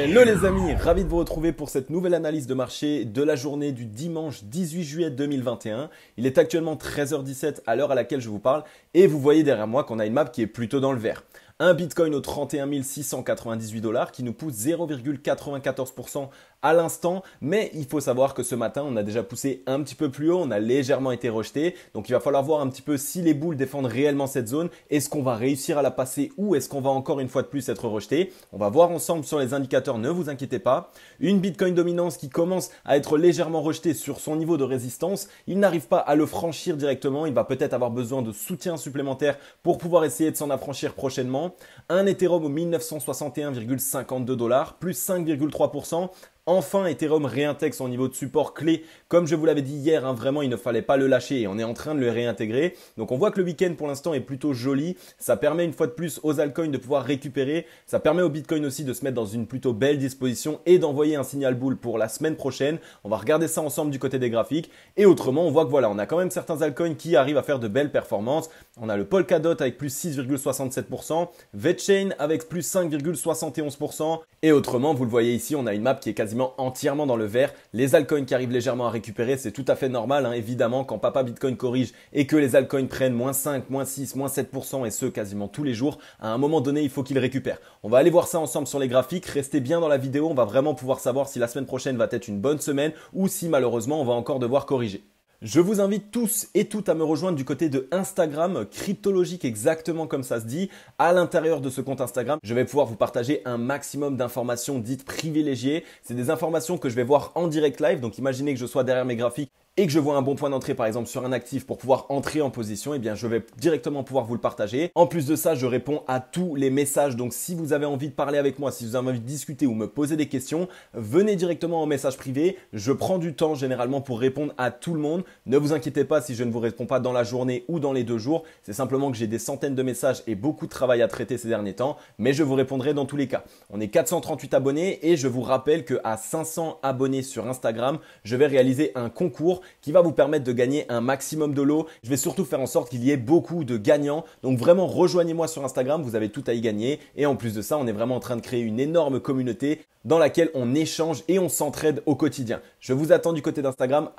Hello les amis, ravi de vous retrouver pour cette nouvelle analyse de marché de la journée du dimanche 18 juillet 2021. Il est actuellement 13h17 à l'heure à laquelle je vous parle et vous voyez derrière moi qu'on a une map qui est plutôt dans le vert. Un Bitcoin aux 31 698 dollars qui nous pousse 0,94% à l'instant, mais il faut savoir que ce matin on a déjà poussé un petit peu plus haut, on a légèrement été rejeté, donc il va falloir voir un petit peu si les boules défendent réellement cette zone, est-ce qu'on va réussir à la passer ou est-ce qu'on va encore une fois de plus être rejeté. On va voir ensemble sur les indicateurs, ne vous inquiétez pas. Une Bitcoin dominance qui commence à être légèrement rejetée sur son niveau de résistance, il n'arrive pas à le franchir directement, il va peut-être avoir besoin de soutien supplémentaire pour pouvoir essayer de s'en affranchir prochainement. Un Ethereum aux 1961,52 dollars, plus 5,3%. Enfin, Ethereum réintègre son niveau de support clé. Comme je vous l'avais dit hier, vraiment, il ne fallait pas le lâcher et on est en train de le réintégrer. Donc, on voit que le week-end, pour l'instant, est plutôt joli. Ça permet une fois de plus aux altcoins de pouvoir récupérer. Ça permet au Bitcoin aussi de se mettre dans une plutôt belle disposition et d'envoyer un signal boule pour la semaine prochaine. On va regarder ça ensemble du côté des graphiques. Et autrement, on voit que voilà, on a quand même certains altcoins qui arrivent à faire de belles performances. On a le Polkadot avec plus 6,67%, VeChain avec plus 5,71%. Et autrement, vous le voyez ici, on a une map qui est quasiment entièrement dans le vert. Les altcoins qui arrivent légèrement à récupérer, c'est tout à fait normal, évidemment, quand Papa Bitcoin corrige et que les altcoins prennent moins 5, moins 6, moins 7% et ce quasiment tous les jours, à un moment donné, il faut qu'ils récupèrent. On va aller voir ça ensemble sur les graphiques. Restez bien dans la vidéo, on va vraiment pouvoir savoir si la semaine prochaine va être une bonne semaine ou si malheureusement on va encore devoir corriger. Je vous invite tous et toutes à me rejoindre du côté de Instagram, Cryptologique exactement comme ça se dit. À l'intérieur de ce compte Instagram, je vais pouvoir vous partager un maximum d'informations dites privilégiées. C'est des informations que je vais voir en direct live. Donc imaginez que je sois derrière mes graphiques et que je vois un bon point d'entrée par exemple sur un actif pour pouvoir entrer en position, eh bien je vais directement pouvoir vous le partager. En plus de ça, je réponds à tous les messages. Donc si vous avez envie de parler avec moi, si vous avez envie de discuter ou me poser des questions, venez directement en message privé. Je prends du temps généralement pour répondre à tout le monde. Ne vous inquiétez pas si je ne vous réponds pas dans la journée ou dans les 2 jours. C'est simplement que j'ai des centaines de messages et beaucoup de travail à traiter ces derniers temps. Mais je vous répondrai dans tous les cas. On est 438 abonnés et je vous rappelle qu'à 500 abonnés sur Instagram, je vais réaliser un concours qui va vous permettre de gagner un maximum de lots. Je vais surtout faire en sorte qu'il y ait beaucoup de gagnants. Donc vraiment, rejoignez-moi sur Instagram, vous avez tout à y gagner. Et en plus de ça, on est vraiment en train de créer une énorme communauté dans laquelle on échange et on s'entraide au quotidien. Je vous attends du côté d'Instagram,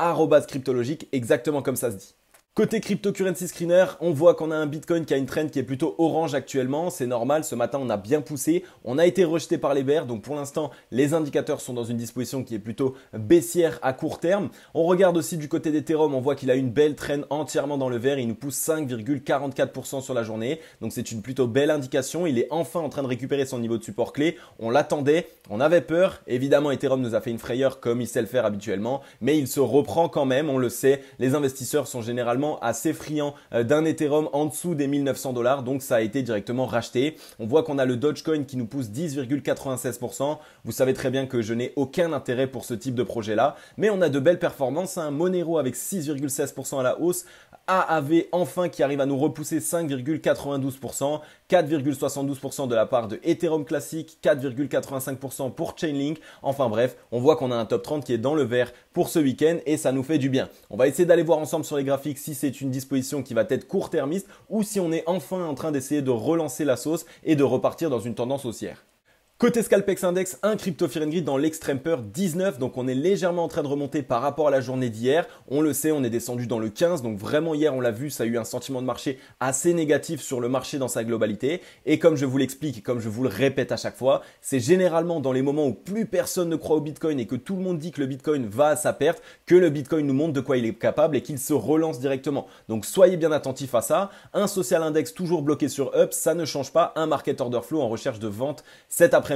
@cryptologique, exactement comme ça se dit. Côté cryptocurrency screener, on voit qu'on a un Bitcoin qui a une trend qui est plutôt orange actuellement. C'est normal, ce matin on a bien poussé. On a été rejeté par les bears, donc pour l'instant les indicateurs sont dans une disposition qui est plutôt baissière à court terme. On regarde aussi du côté d'Ethereum, on voit qu'il a une belle trend entièrement dans le vert. Il nous pousse 5,44% sur la journée, donc c'est une plutôt belle indication. Il est enfin en train de récupérer son niveau de support clé. On l'attendait, on avait peur. Évidemment, Ethereum nous a fait une frayeur comme il sait le faire habituellement, mais il se reprend quand même, on le sait. Les investisseurs sont généralement assez friand d'un Ethereum en dessous des 1900 dollars, donc ça a été directement racheté. On voit qu'on a le Dogecoin qui nous pousse 10,96%. Vous savez très bien que je n'ai aucun intérêt pour ce type de projet-là, mais on a de belles performances. Monero avec 6,16% à la hausse. AAV enfin qui arrive à nous repousser 5,92%, 4,72% de la part de Ethereum classique, 4,85% pour Chainlink. Enfin bref, on voit qu'on a un top 30 qui est dans le vert pour ce week-end et ça nous fait du bien. On va essayer d'aller voir ensemble sur les graphiques si c'est une disposition qui va être court-termiste ou si on est enfin en train d'essayer de relancer la sauce et de repartir dans une tendance haussière. Côté Scalpex Index, un crypto fear and greed dans l'extreme peur 19, donc on est légèrement en train de remonter par rapport à la journée d'hier. On le sait, on est descendu dans le 15, donc vraiment hier on l'a vu, ça a eu un sentiment de marché assez négatif sur le marché dans sa globalité. Et comme je vous l'explique et comme je vous le répète à chaque fois, c'est généralement dans les moments où plus personne ne croit au Bitcoin et que tout le monde dit que le Bitcoin va à sa perte, que le Bitcoin nous montre de quoi il est capable et qu'il se relance directement. Donc soyez bien attentifs à ça. Un social index toujours bloqué sur up, ça ne change pas. Un market order flow en recherche de vente cet après-midi.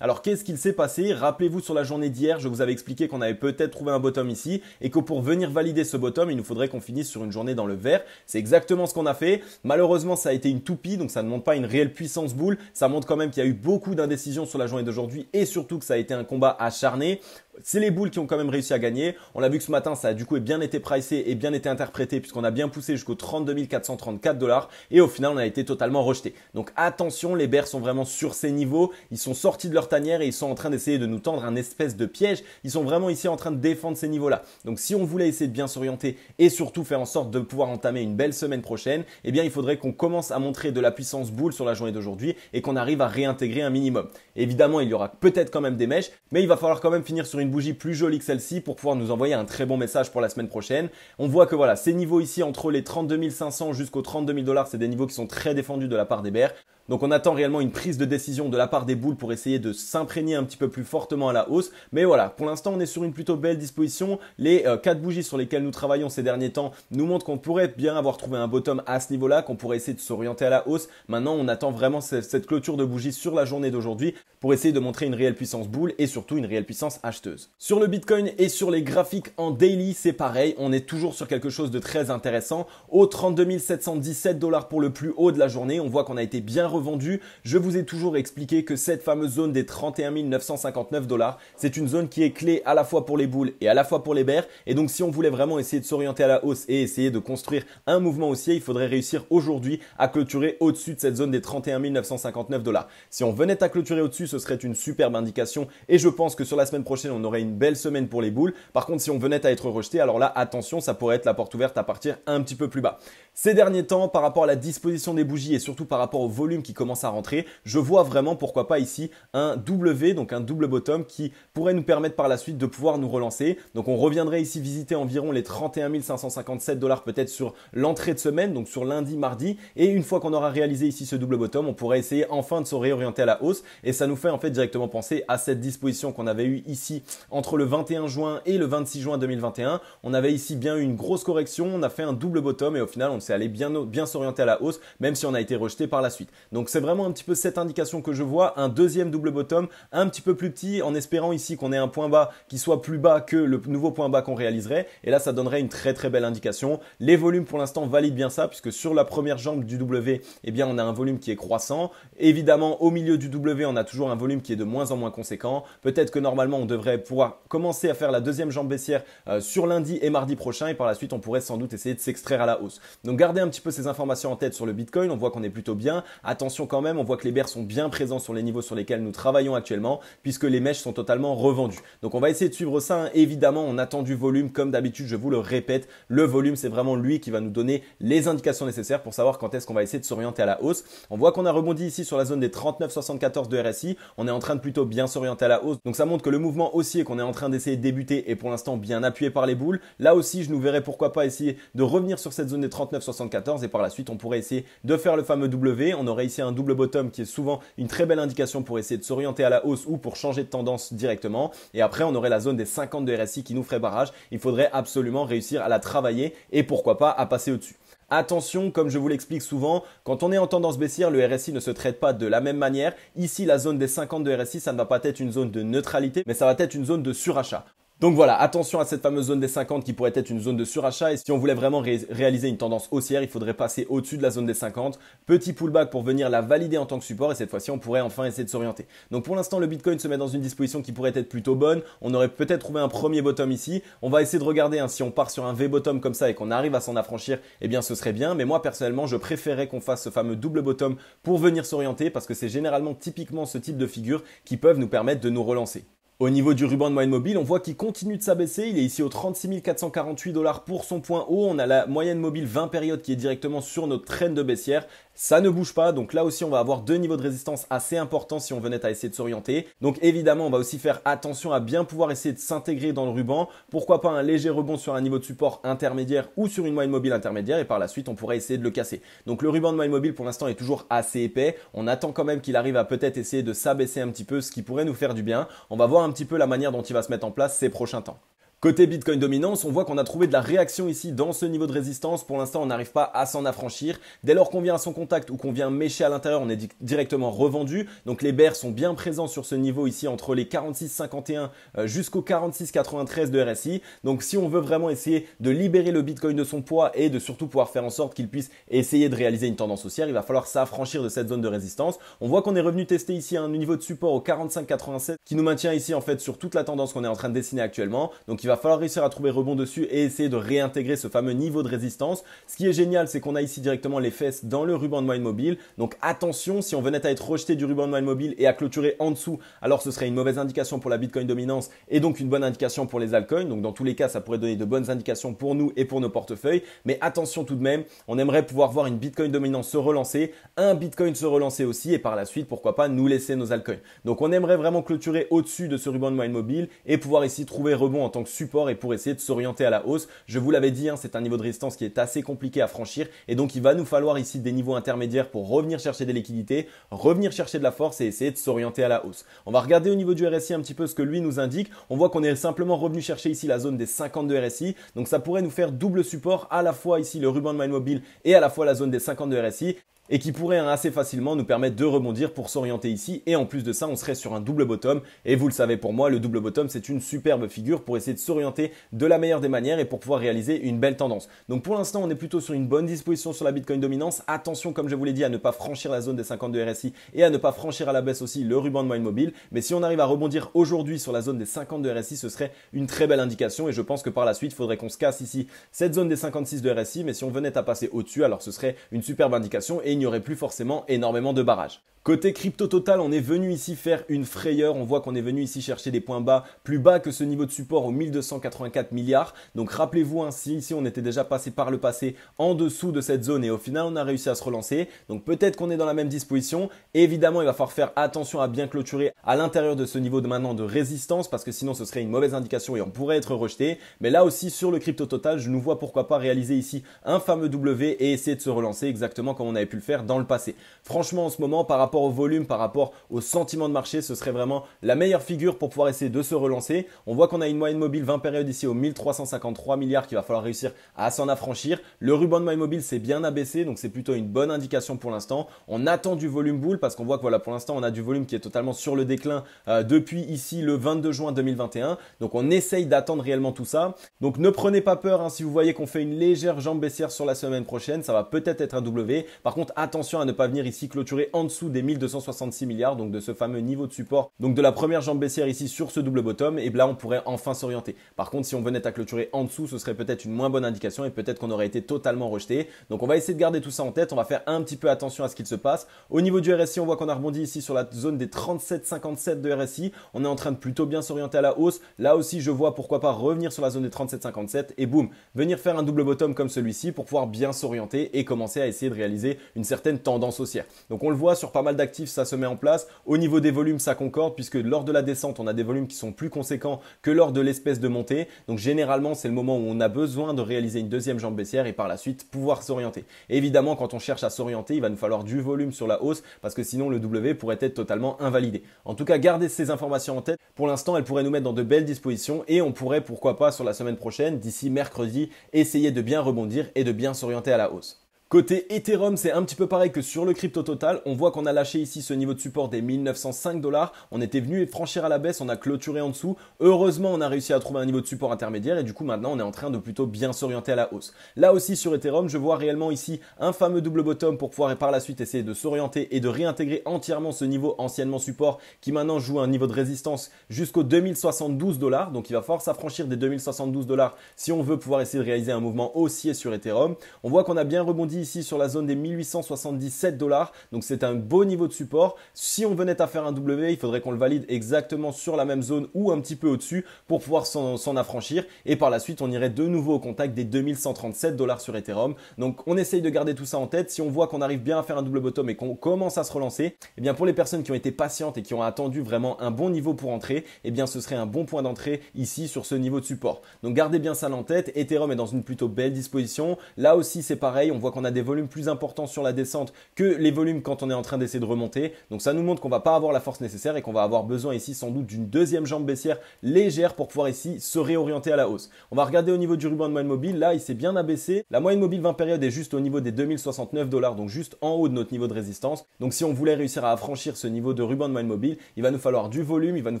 Alors qu'est-ce qu'il s'est passé? Rappelez-vous sur la journée d'hier, je vous avais expliqué qu'on avait peut-être trouvé un bottom ici et que pour venir valider ce bottom, il nous faudrait qu'on finisse sur une journée dans le vert. C'est exactement ce qu'on a fait. Malheureusement, ça a été une toupie, donc ça ne montre pas une réelle puissance boule. Ça montre quand même qu'il y a eu beaucoup d'indécisions sur la journée d'aujourd'hui et surtout que ça a été un combat acharné. C'est les boules qui ont quand même réussi à gagner. On l'a vu que ce matin, ça a du coup bien été pricé et bien été interprété puisqu'on a bien poussé jusqu'aux 32 434 dollars et au final, on a été totalement rejeté. Donc attention, les bears sont vraiment sur ces niveaux. Ils sont sont sortis de leur tanière et ils sont en train d'essayer de nous tendre un espèce de piège. Ils sont vraiment ici en train de défendre ces niveaux-là. Donc si on voulait essayer de bien s'orienter et surtout faire en sorte de pouvoir entamer une belle semaine prochaine, eh bien il faudrait qu'on commence à montrer de la puissance boule sur la journée d'aujourd'hui et qu'on arrive à réintégrer un minimum. Évidemment, il y aura peut-être quand même des mèches, mais il va falloir quand même finir sur une bougie plus jolie que celle-ci pour pouvoir nous envoyer un très bon message pour la semaine prochaine. On voit que voilà, ces niveaux ici entre les 32 500 jusqu'aux 32 000 $, c'est des niveaux qui sont très défendus de la part des bears. Donc on attend réellement une prise de décision de la part des boules pour essayer de s'imprégner un petit peu plus fortement à la hausse. Mais voilà, pour l'instant on est sur une plutôt belle disposition. Les 4 bougies sur lesquelles nous travaillons ces derniers temps nous montrent qu'on pourrait bien avoir trouvé un bottom à ce niveau-là, qu'on pourrait essayer de s'orienter à la hausse. Maintenant on attend vraiment cette clôture de bougies sur la journée d'aujourd'hui pour essayer de montrer une réelle puissance boule et surtout une réelle puissance acheteuse. Sur le Bitcoin et sur les graphiques en daily, c'est pareil, on est toujours sur quelque chose de très intéressant. Au 32 717 $ pour le plus haut de la journée, on voit qu'on a été bien revendu. Je vous ai toujours expliqué que cette fameuse zone des 31 959 $, c'est une zone qui est clé à la fois pour les boules et à la fois pour les bears. Et donc si on voulait vraiment essayer de s'orienter à la hausse et essayer de construire un mouvement haussier, il faudrait réussir aujourd'hui à clôturer au-dessus de cette zone des 31 959 $. Si on venait à clôturer au-dessus, ce serait une superbe indication et je pense que sur la semaine prochaine, on aurait une belle semaine pour les boules. Par contre, si on venait à être rejeté, alors là, attention, ça pourrait être la porte ouverte à partir un petit peu plus bas. Ces derniers temps, par rapport à la disposition des bougies et surtout par rapport au volume qui commence à rentrer, je vois vraiment pourquoi pas ici un W, donc un double bottom qui pourrait nous permettre par la suite de pouvoir nous relancer. Donc on reviendrait ici visiter environ les 31 557 $ peut-être sur l'entrée de semaine, donc sur lundi, mardi. Et une fois qu'on aura réalisé ici ce double bottom, on pourrait essayer enfin de se réorienter à la hausse. Et ça nous fait en fait directement penser à cette disposition qu'on avait eue ici entre le 21 juin et le 26 juin 2021. On avait ici bien eu une grosse correction, on a fait un double bottom et au final on s'est allé bien s'orienter à la hausse, même si on a été rejeté par la suite. Donc c'est vraiment un petit peu cette indication que je vois, un deuxième double bottom un petit peu plus petit en espérant ici qu'on ait un point bas qui soit plus bas que le nouveau point bas qu'on réaliserait. Et là ça donnerait une très très belle indication. Les volumes pour l'instant valident bien ça puisque sur la première jambe du W, eh bien on a un volume qui est croissant. Évidemment au milieu du W on a toujours un volume qui est de moins en moins conséquent. Peut-être que normalement on devrait pouvoir commencer à faire la deuxième jambe baissière sur lundi et mardi prochain et par la suite on pourrait sans doute essayer de s'extraire à la hausse. Donc gardez un petit peu ces informations en tête sur le Bitcoin, on voit qu'on est plutôt bien. Attention quand même, on voit que les bears sont bien présents sur les niveaux sur lesquels nous travaillons actuellement puisque les mèches sont totalement revendues. Donc on va essayer de suivre ça, hein. Évidemment on attend du volume comme d'habitude, je vous le répète, le volume c'est vraiment lui qui va nous donner les indications nécessaires pour savoir quand est-ce qu'on va essayer de s'orienter à la hausse. On voit qu'on a rebondi ici sur la zone des 39,74 de RSI, on est en train de plutôt bien s'orienter à la hausse. Donc ça montre que le mouvement haussier qu'on est en train d'essayer de débuter est pour l'instant bien appuyé par les boules. Là aussi je nous verrai pourquoi pas essayer de revenir sur cette zone des 39,74 et par la suite on pourrait essayer de faire le fameux W. On aurait ici un double bottom qui est souvent une très belle indication pour essayer de s'orienter à la hausse ou pour changer de tendance directement. Et après on aurait la zone des 50 de RSI qui nous ferait barrage. Il faudrait absolument réussir à la travailler et pourquoi pas à passer au-dessus. Attention, comme je vous l'explique souvent, quand on est en tendance baissière, le RSI ne se traite pas de la même manière. Ici, la zone des 50 de RSI, ça ne va pas être une zone de neutralité, mais ça va être une zone de surachat. Donc voilà, attention à cette fameuse zone des 50 qui pourrait être une zone de surachat et si on voulait vraiment réaliser une tendance haussière, il faudrait passer au-dessus de la zone des 50. Petit pullback pour venir la valider en tant que support et cette fois-ci, on pourrait enfin essayer de s'orienter. Donc pour l'instant, le Bitcoin se met dans une disposition qui pourrait être plutôt bonne. On aurait peut-être trouvé un premier bottom ici. On va essayer de regarder si on part sur un V-bottom comme ça et qu'on arrive à s'en affranchir, eh bien ce serait bien. Mais moi personnellement, je préférais qu'on fasse ce fameux double bottom pour venir s'orienter parce que c'est généralement typiquement ce type de figures qui peuvent nous permettre de nous relancer. Au niveau du ruban de moyenne mobile, on voit qu'il continue de s'abaisser. Il est ici aux 36 448 $ pour son point haut. On a la moyenne mobile 20 périodes qui est directement sur notre trend de baissière. Ça ne bouge pas, donc là aussi on va avoir deux niveaux de résistance assez importants si on venait à essayer de s'orienter. Donc évidemment on va aussi faire attention à bien pouvoir essayer de s'intégrer dans le ruban. Pourquoi pas un léger rebond sur un niveau de support intermédiaire ou sur une moyenne mobile intermédiaire et par la suite on pourrait essayer de le casser. Donc le ruban de moyenne mobile pour l'instant est toujours assez épais. On attend quand même qu'il arrive à peut-être essayer de s'abaisser un petit peu, ce qui pourrait nous faire du bien. On va voir un petit peu la manière dont il va se mettre en place ces prochains temps. Côté Bitcoin dominance, on voit qu'on a trouvé de la réaction ici dans ce niveau de résistance. Pour l'instant, on n'arrive pas à s'en affranchir. Dès lors qu'on vient à son contact ou qu'on vient mécher à l'intérieur, on est directement revendu. Donc les bears sont bien présents sur ce niveau ici entre les 46,51 jusqu'aux 46,93 de RSI. Donc si on veut vraiment essayer de libérer le Bitcoin de son poids et de surtout pouvoir faire en sorte qu'il puisse essayer de réaliser une tendance haussière, il va falloir s'affranchir de cette zone de résistance. On voit qu'on est revenu tester ici un niveau de support au 45,87 qui nous maintient ici en fait sur toute la tendance qu'on est en train de dessiner actuellement. Donc il il va falloir réussir à trouver rebond dessus et essayer de réintégrer ce fameux niveau de résistance. Ce qui est génial, c'est qu'on a ici directement les fesses dans le ruban de moyenne mobile. Donc attention, si on venait à être rejeté du ruban de moyenne mobile et à clôturer en dessous, alors ce serait une mauvaise indication pour la Bitcoin dominance et donc une bonne indication pour les altcoins. Donc dans tous les cas, ça pourrait donner de bonnes indications pour nous et pour nos portefeuilles. Mais attention tout de même, on aimerait pouvoir voir une Bitcoin dominance se relancer, un Bitcoin se relancer aussi et par la suite, pourquoi pas, nous laisser nos altcoins. Donc on aimerait vraiment clôturer au-dessus de ce ruban de moyenne mobile et pouvoir ici trouver rebond en tant que support et pour essayer de s'orienter à la hausse. Je vous l'avais dit, c'est un niveau de résistance qui est assez compliqué à franchir et donc il va nous falloir ici des niveaux intermédiaires pour revenir chercher des liquidités, revenir chercher de la force et essayer de s'orienter à la hausse. On va regarder au niveau du RSI un petit peu ce que lui nous indique. On voit qu'on est simplement revenu chercher ici la zone des 50 de RSI. Donc ça pourrait nous faire double support à la fois ici le ruban de moyenne mobile et à la fois la zone des 50 de RSI. Et qui pourrait assez facilement nous permettre de rebondir pour s'orienter ici. Et en plus de ça, on serait sur un double bottom. Et vous le savez pour moi, le double bottom, c'est une superbe figure pour essayer de s'orienter de la meilleure des manières et pour pouvoir réaliser une belle tendance. Donc pour l'instant, on est plutôt sur une bonne disposition sur la Bitcoin dominance. Attention, comme je vous l'ai dit, à ne pas franchir la zone des 50 de RSI et à ne pas franchir à la baisse aussi le ruban de moyenne mobile. Mais si on arrive à rebondir aujourd'hui sur la zone des 50 de RSI, ce serait une très belle indication. Et je pense que par la suite, il faudrait qu'on se casse ici cette zone des 56 de RSI. Mais si on venait à passer au-dessus, alors ce serait une superbe indication et il n'y aurait plus forcément énormément de barrages. Côté crypto total, on est venu ici faire une frayeur. On voit qu'on est venu ici chercher des points bas, plus bas que ce niveau de support aux 1284 milliards. Donc rappelez-vous ainsi, ici on était déjà passé par le passé en dessous de cette zone et au final on a réussi à se relancer. Donc peut-être qu'on est dans la même disposition. Et évidemment, il va falloir faire attention à bien clôturer à l'intérieur de ce niveau de maintenant de résistance parce que sinon ce serait une mauvaise indication et on pourrait être rejeté. Mais là aussi sur le crypto total, je nous vois pourquoi pas réaliser ici un fameux W et essayer de se relancer exactement comme on avait pu le faire dans le passé. Franchement, en ce moment, par rapport au volume, par rapport au sentiment de marché, ce serait vraiment la meilleure figure pour pouvoir essayer de se relancer. On voit qu'on a une moyenne mobile 20 périodes ici aux 1353 milliards qu'il va falloir réussir à s'en affranchir. Le ruban de moyenne mobile s'est bien abaissé, donc c'est plutôt une bonne indication pour l'instant. On attend du volume bull parce qu'on voit que voilà, pour l'instant, on a du volume qui est totalement sur le déclin depuis ici le 22 juin 2021. Donc on essaye d'attendre réellement tout ça. Donc ne prenez pas peur si vous voyez qu'on fait une légère jambe baissière sur la semaine prochaine, ça va peut-être être un W. Par contre, attention à ne pas venir ici clôturer en dessous des 1266 milliards, donc de ce fameux niveau de support, donc de la première jambe baissière ici sur ce double bottom, et là on pourrait enfin s'orienter. Par contre, si on venait à clôturer en dessous, ce serait peut-être une moins bonne indication et peut-être qu'on aurait été totalement rejeté. Donc on va essayer de garder tout ça en tête, on va faire un petit peu attention à ce qu'il se passe. Au niveau du RSI, on voit qu'on a rebondi ici sur la zone des 37,57 de RSI. On est en train de plutôt bien s'orienter à la hausse. Là aussi, je vois pourquoi pas revenir sur la zone des 37,57 et boum, venir faire un double bottom comme celui-ci pour pouvoir bien s'orienter et commencer à essayer de réaliser une certaine tendance haussière. Donc on le voit sur pas mal d'actifs, ça se met en place. Au niveau des volumes, ça concorde puisque lors de la descente, on a des volumes qui sont plus conséquents que lors de l'espèce de montée. Donc généralement, c'est le moment où on a besoin de réaliser une deuxième jambe baissière et par la suite pouvoir s'orienter. Évidemment, quand on cherche à s'orienter, il va nous falloir du volume sur la hausse parce que sinon le W pourrait être totalement invalidé. En tout cas, gardez ces informations en tête. Pour l'instant, elles pourraient nous mettre dans de belles dispositions et on pourrait, pourquoi pas, sur la semaine prochaine, d'ici mercredi, essayer de bien rebondir et de bien s'orienter à la hausse. Côté Ethereum, c'est un petit peu pareil que sur le crypto total. On voit qu'on a lâché ici ce niveau de support des 1905 $. On était venu franchir à la baisse, on a clôturé en dessous. Heureusement, on a réussi à trouver un niveau de support intermédiaire et du coup, maintenant, on est en train de plutôt bien s'orienter à la hausse. Là aussi, sur Ethereum, je vois réellement ici un fameux double bottom pour pouvoir par la suite essayer de s'orienter et de réintégrer entièrement ce niveau anciennement support qui maintenant joue un niveau de résistance jusqu'aux 2072 $. Donc, il va falloir s'affranchir des 2072 $ si on veut pouvoir essayer de réaliser un mouvement haussier sur Ethereum. On voit qu'on a bien rebondi ici sur la zone des 1877 $. Donc c'est un beau niveau de support. Si on venait à faire un W, il faudrait qu'on le valide exactement sur la même zone ou un petit peu au-dessus pour pouvoir s'en affranchir. Et par la suite, on irait de nouveau au contact des 2137 $ sur Ethereum. Donc on essaye de garder tout ça en tête. Si on voit qu'on arrive bien à faire un double bottom et qu'on commence à se relancer, eh bien pour les personnes qui ont été patientes et qui ont attendu vraiment un bon niveau pour entrer, eh bien ce serait un bon point d'entrée ici sur ce niveau de support. Donc gardez bien ça en tête. Ethereum est dans une plutôt belle disposition. Là aussi c'est pareil, on voit qu'on a des volumes plus importants sur la descente que les volumes quand on est en train d'essayer de remonter. Donc ça nous montre qu'on va pas avoir la force nécessaire et qu'on va avoir besoin ici sans doute d'une deuxième jambe baissière légère pour pouvoir ici se réorienter à la hausse. On va regarder au niveau du ruban de moyenne mobile. Là, il s'est bien abaissé. La moyenne mobile 20 périodes est juste au niveau des 2069 $, donc juste en haut de notre niveau de résistance. Donc si on voulait réussir à affranchir ce niveau de ruban de moyenne mobile, il va nous falloir du volume, il va nous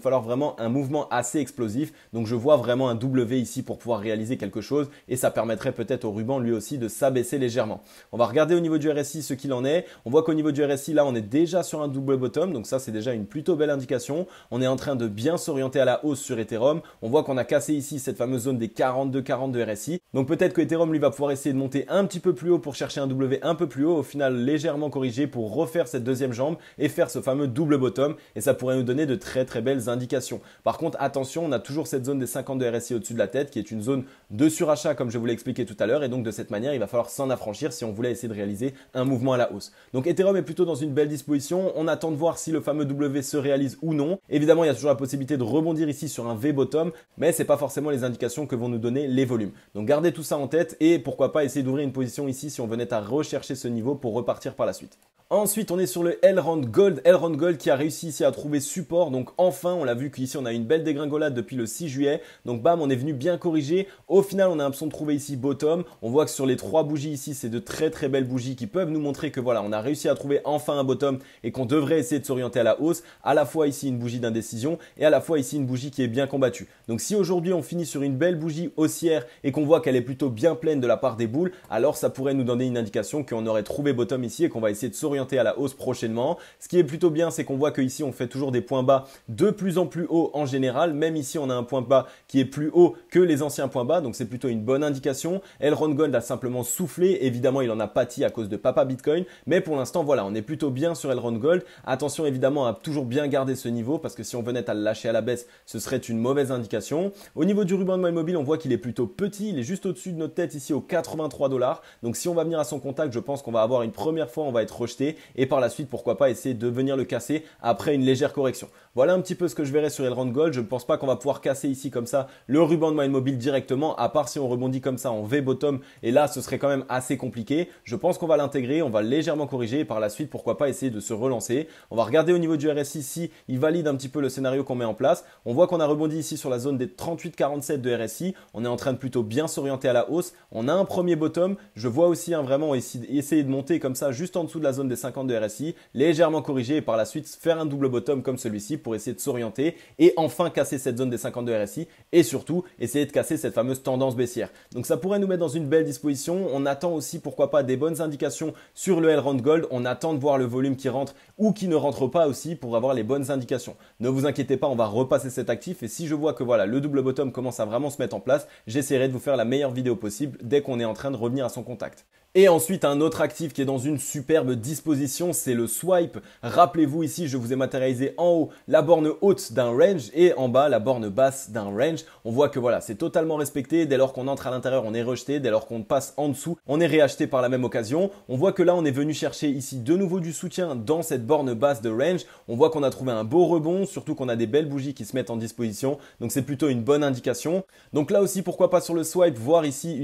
falloir vraiment un mouvement assez explosif. Donc je vois vraiment un W ici pour pouvoir réaliser quelque chose et ça permettrait peut-être au ruban lui aussi de s'abaisser légèrement. On va regarder au niveau du RSI ce qu'il en est. On voit qu'au niveau du RSI, là, on est déjà sur un double bottom. Donc ça, c'est déjà une plutôt belle indication. On est en train de bien s'orienter à la hausse sur Ethereum. On voit qu'on a cassé ici cette fameuse zone des 42,40 de RSI. Donc peut-être que Ethereum, lui, va pouvoir essayer de monter un petit peu plus haut pour chercher un W un peu plus haut. Au final, légèrement corrigé pour refaire cette deuxième jambe et faire ce fameux double bottom. Et ça pourrait nous donner de très très belles indications. Par contre, attention, on a toujours cette zone des 50 de RSI au-dessus de la tête qui est une zone de surachat comme je vous l'ai expliqué tout à l'heure. Et donc de cette manière, il va falloir s'en affranchir si on voulait essayer de réaliser un mouvement à la hausse. Donc Ethereum est plutôt dans une belle disposition. On attend de voir si le fameux W se réalise ou non. Évidemment, il y a toujours la possibilité de rebondir ici sur un V-bottom, mais ce n'est pas forcément les indications que vont nous donner les volumes. Donc gardez tout ça en tête et pourquoi pas essayer d'ouvrir une position ici si on venait à rechercher ce niveau pour repartir par la suite. Ensuite, on est sur le Elrond Gold. Elrond Gold qui a réussi ici à trouver support. Donc enfin, on l'a vu qu'ici, on a une belle dégringolade depuis le 6 juillet. Donc bam, on est venu bien corriger. Au final, on a l'impression de trouver ici bottom. On voit que sur les 3 bougies ici, c'est de très très belles bougies qui peuvent nous montrer que voilà, on a réussi à trouver enfin un bottom et qu'on devrait essayer de s'orienter à la hausse. À la fois ici une bougie d'indécision et à la fois ici une bougie qui est bien combattue. Donc si aujourd'hui on finit sur une belle bougie haussière et qu'on voit qu'elle est plutôt bien pleine de la part des boules, alors ça pourrait nous donner une indication qu'on aurait trouvé bottom ici et qu'on va essayer de s'orienter à la hausse prochainement. Ce qui est plutôt bien, c'est qu'on voit qu'ici on fait toujours des points bas de plus en plus haut en général. Même ici, on a un point bas qui est plus haut que les anciens points bas, donc c'est plutôt une bonne indication. Elrond Gold a simplement soufflé. Évidemment, il en a pâti à cause de Papa Bitcoin, mais pour l'instant, voilà, on est plutôt bien sur Elrond Gold. Attention évidemment à toujours bien garder ce niveau parce que si on venait à le lâcher à la baisse, ce serait une mauvaise indication. Au niveau du ruban de moyen mobile, on voit qu'il est plutôt petit. Il est juste au-dessus de notre tête ici aux 83 $. Donc si on va venir à son contact, je pense qu'on va avoir une première fois, on va être rejeté et par la suite, pourquoi pas essayer de venir le casser après une légère correction. Voilà un petit peu ce que je verrai sur Elrond Gold. Je ne pense pas qu'on va pouvoir casser ici comme ça le ruban de moyenne mobile directement, à part si on rebondit comme ça en V-bottom. Et là, ce serait quand même assez compliqué. Je pense qu'on va l'intégrer, on va légèrement corriger et par la suite, pourquoi pas essayer de se relancer. On va regarder au niveau du RSI si il valide un petit peu le scénario qu'on met en place. On voit qu'on a rebondi ici sur la zone des 38,47 de RSI. On est en train de plutôt bien s'orienter à la hausse. On a un premier bottom. Je vois aussi vraiment essayer de monter comme ça juste en dessous de la zone des 50 de RSI, légèrement corriger et par la suite faire un double bottom comme celui-ci pour essayer de s'orienter et enfin casser cette zone des 52 RSI et surtout essayer de casser cette fameuse tendance baissière. Donc ça pourrait nous mettre dans une belle disposition. On attend aussi pourquoi pas des bonnes indications sur le Elrond Gold. On attend de voir le volume qui rentre ou qui ne rentre pas aussi pour avoir les bonnes indications. Ne vous inquiétez pas, on va repasser cet actif et si je vois que voilà, le double bottom commence à vraiment se mettre en place, j'essaierai de vous faire la meilleure vidéo possible dès qu'on est en train de revenir à son contact. Et ensuite, un autre actif qui est dans une superbe disposition, c'est le swipe. Rappelez-vous ici, je vous ai matérialisé en haut la borne haute d'un range et en bas la borne basse d'un range. On voit que voilà, c'est totalement respecté. Dès lors qu'on entre à l'intérieur, on est rejeté. Dès lors qu'on passe en dessous, on est réacheté par la même occasion. On voit que là, on est venu chercher ici de nouveau du soutien dans cette borne basse de range. On voit qu'on a trouvé un beau rebond, surtout qu'on a des belles bougies qui se mettent en disposition. Donc c'est plutôt une bonne indication. Donc là aussi, pourquoi pas sur le swipe, voir ici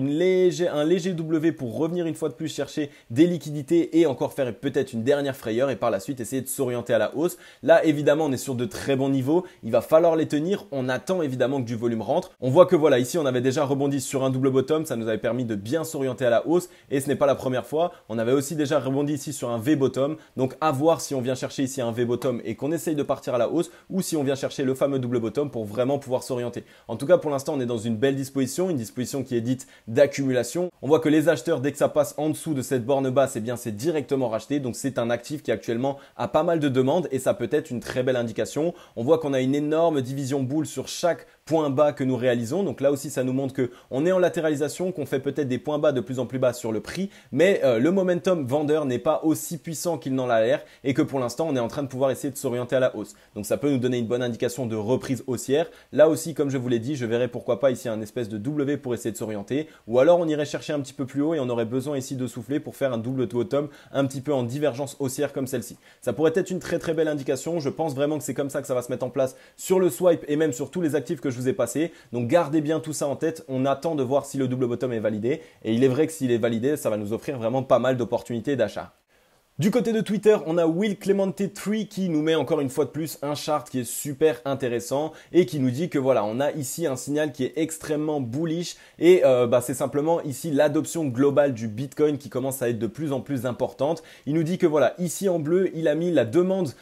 un léger W pour revenir une fois de plus chercher des liquidités et encore faire peut-être une dernière frayeur et par la suite essayer de s'orienter à la hausse. Là évidemment on est sur de très bons niveaux, il va falloir les tenir, on attend évidemment que du volume rentre. On voit que voilà, ici on avait déjà rebondi sur un double bottom, ça nous avait permis de bien s'orienter à la hausse et ce n'est pas la première fois. On avait aussi déjà rebondi ici sur un V bottom, donc à voir si on vient chercher ici un V bottom et qu'on essaye de partir à la hausse ou si on vient chercher le fameux double bottom pour vraiment pouvoir s'orienter. En tout cas pour l'instant on est dans une belle disposition, une disposition qui est dite d'accumulation. On voit que les acheteurs dès que ça passe en dessous de cette borne basse, eh bien c'est directement racheté. Donc c'est un actif qui actuellement a pas mal de demandes et ça peut être une très belle indication. On voit qu'on a une énorme division boule sur chaque point bas que nous réalisons. Donc là aussi, ça nous montre qu'on est en latéralisation, qu'on fait peut-être des points bas de plus en plus bas sur le prix, mais le momentum vendeur n'est pas aussi puissant qu'il n'en a l'air et que pour l'instant, on est en train de pouvoir essayer de s'orienter à la hausse. Donc ça peut nous donner une bonne indication de reprise haussière. Là aussi, comme je vous l'ai dit, je verrai pourquoi pas ici un espèce de W pour essayer de s'orienter ou alors on irait chercher un petit peu plus haut et on aurait besoin ici de souffler pour faire un double bottom un petit peu en divergence haussière comme celle-ci. Ça pourrait être une très très belle indication. Je pense vraiment que c'est comme ça que ça va se mettre en place sur le swipe et même sur tous les actifs que je vous ai passés. Donc gardez bien tout ça en tête. On attend de voir si le double bottom est validé et il est vrai que s'il est validé, ça va nous offrir vraiment pas mal d'opportunités d'achat. Du côté de Twitter, on a Will Clemente 3 qui nous met encore une fois de plus un chart qui est super intéressant et qui nous dit que voilà, on a ici un signal qui est extrêmement bullish et c'est simplement ici l'adoption globale du Bitcoin qui commence à être de plus en plus importante. Il nous dit que voilà, ici en bleu, il a mis la demande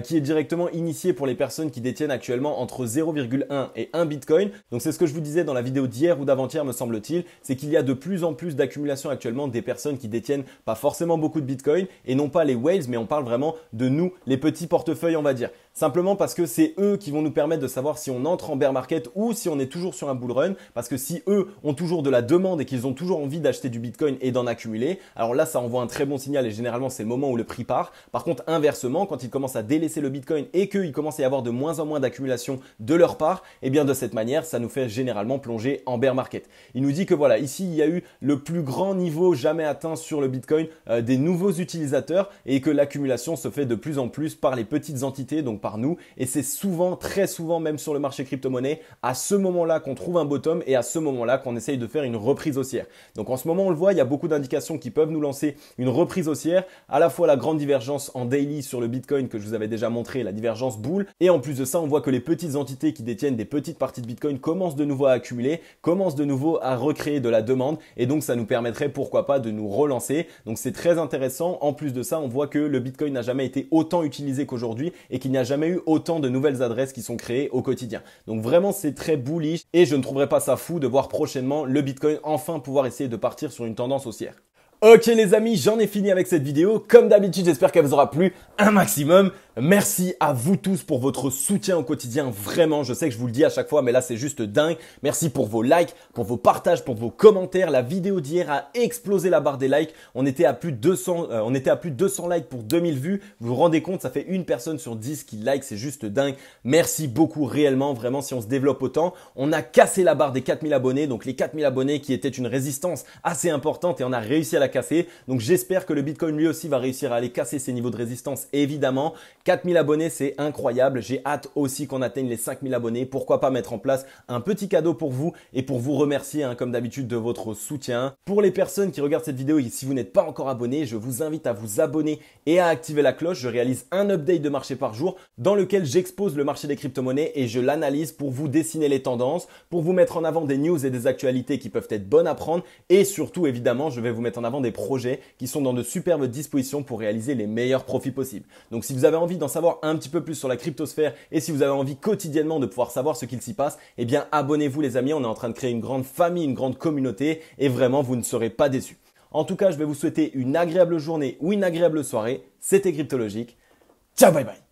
qui est directement initiée pour les personnes qui détiennent actuellement entre 0,1 et 1 Bitcoin. Donc c'est ce que je vous disais dans la vidéo d'hier ou d'avant-hier me semble-t-il, c'est qu'il y a de plus en plus d'accumulation actuellement des personnes qui détiennent pas forcément beaucoup de Bitcoin et non pas les whales, mais on parle vraiment de nous, les petits portefeuilles, on va dire. Simplement parce que c'est eux qui vont nous permettre de savoir si on entre en bear market ou si on est toujours sur un bull run. Parce que si eux ont toujours de la demande et qu'ils ont toujours envie d'acheter du Bitcoin et d'en accumuler, alors là, ça envoie un très bon signal et généralement, c'est le moment où le prix part. Par contre, inversement, quand ils commencent à délaisser le Bitcoin et qu'il commence à y avoir de moins en moins d'accumulation de leur part, eh bien de cette manière, ça nous fait généralement plonger en bear market. Il nous dit que voilà, ici, il y a eu le plus grand niveau jamais atteint sur le Bitcoin des nouveaux utilisateurs et que l'accumulation se fait de plus en plus par les petites entités, donc par nous, et c'est souvent, très souvent même sur le marché crypto-monnaie, à ce moment-là qu'on trouve un bottom et à ce moment-là qu'on essaye de faire une reprise haussière. Donc en ce moment on le voit, il y a beaucoup d'indications qui peuvent nous lancer une reprise haussière, à la fois la grande divergence en daily sur le Bitcoin que je vous avais déjà montré, la divergence bull, et en plus de ça on voit que les petites entités qui détiennent des petites parties de Bitcoin commencent de nouveau à accumuler, commencent de nouveau à recréer de la demande, et donc ça nous permettrait pourquoi pas de nous relancer. Donc c'est très intéressant. En plus de ça, on voit que le Bitcoin n'a jamais été autant utilisé qu'aujourd'hui et qu'il n'y a jamais eu autant de nouvelles adresses qui sont créées au quotidien. Donc vraiment, c'est très bullish et je ne trouverais pas ça fou de voir prochainement le Bitcoin enfin pouvoir essayer de partir sur une tendance haussière. Ok les amis, j'en ai fini avec cette vidéo. Comme d'habitude, j'espère qu'elle vous aura plu un maximum. Merci à vous tous pour votre soutien au quotidien. Vraiment, je sais que je vous le dis à chaque fois, mais là c'est juste dingue. Merci pour vos likes, pour vos partages, pour vos commentaires. La vidéo d'hier a explosé la barre des likes. On était à plus de 200 likes pour 2000 vues. Vous vous rendez compte, ça fait une personne sur 10 qui like, c'est juste dingue. Merci beaucoup réellement, vraiment si on se développe autant. On a cassé la barre des 4000 abonnés, donc les 4000 abonnés qui étaient une résistance assez importante et on a réussi à la casser. Donc j'espère que le Bitcoin lui aussi va réussir à aller casser ses niveaux de résistance évidemment. 4000 abonnés, c'est incroyable. J'ai hâte aussi qu'on atteigne les 5000 abonnés. Pourquoi pas mettre en place un petit cadeau pour vous et pour vous remercier comme d'habitude de votre soutien. Pour les personnes qui regardent cette vidéo et si vous n'êtes pas encore abonné, je vous invite à vous abonner et à activer la cloche. Je réalise un update de marché par jour dans lequel j'expose le marché des crypto-monnaies et je l'analyse pour vous dessiner les tendances, pour vous mettre en avant des news et des actualités qui peuvent être bonnes à prendre et surtout évidemment, je vais vous mettre en avant des projets qui sont dans de superbes dispositions pour réaliser les meilleurs profits possibles. Donc si vous avez envie d'en savoir un petit peu plus sur la cryptosphère et si vous avez envie quotidiennement de pouvoir savoir ce qu'il s'y passe, eh bien abonnez-vous les amis, on est en train de créer une grande famille, une grande communauté et vraiment vous ne serez pas déçus. En tout cas, je vais vous souhaiter une agréable journée ou une agréable soirée. C'était Cryptologique. Ciao, bye bye.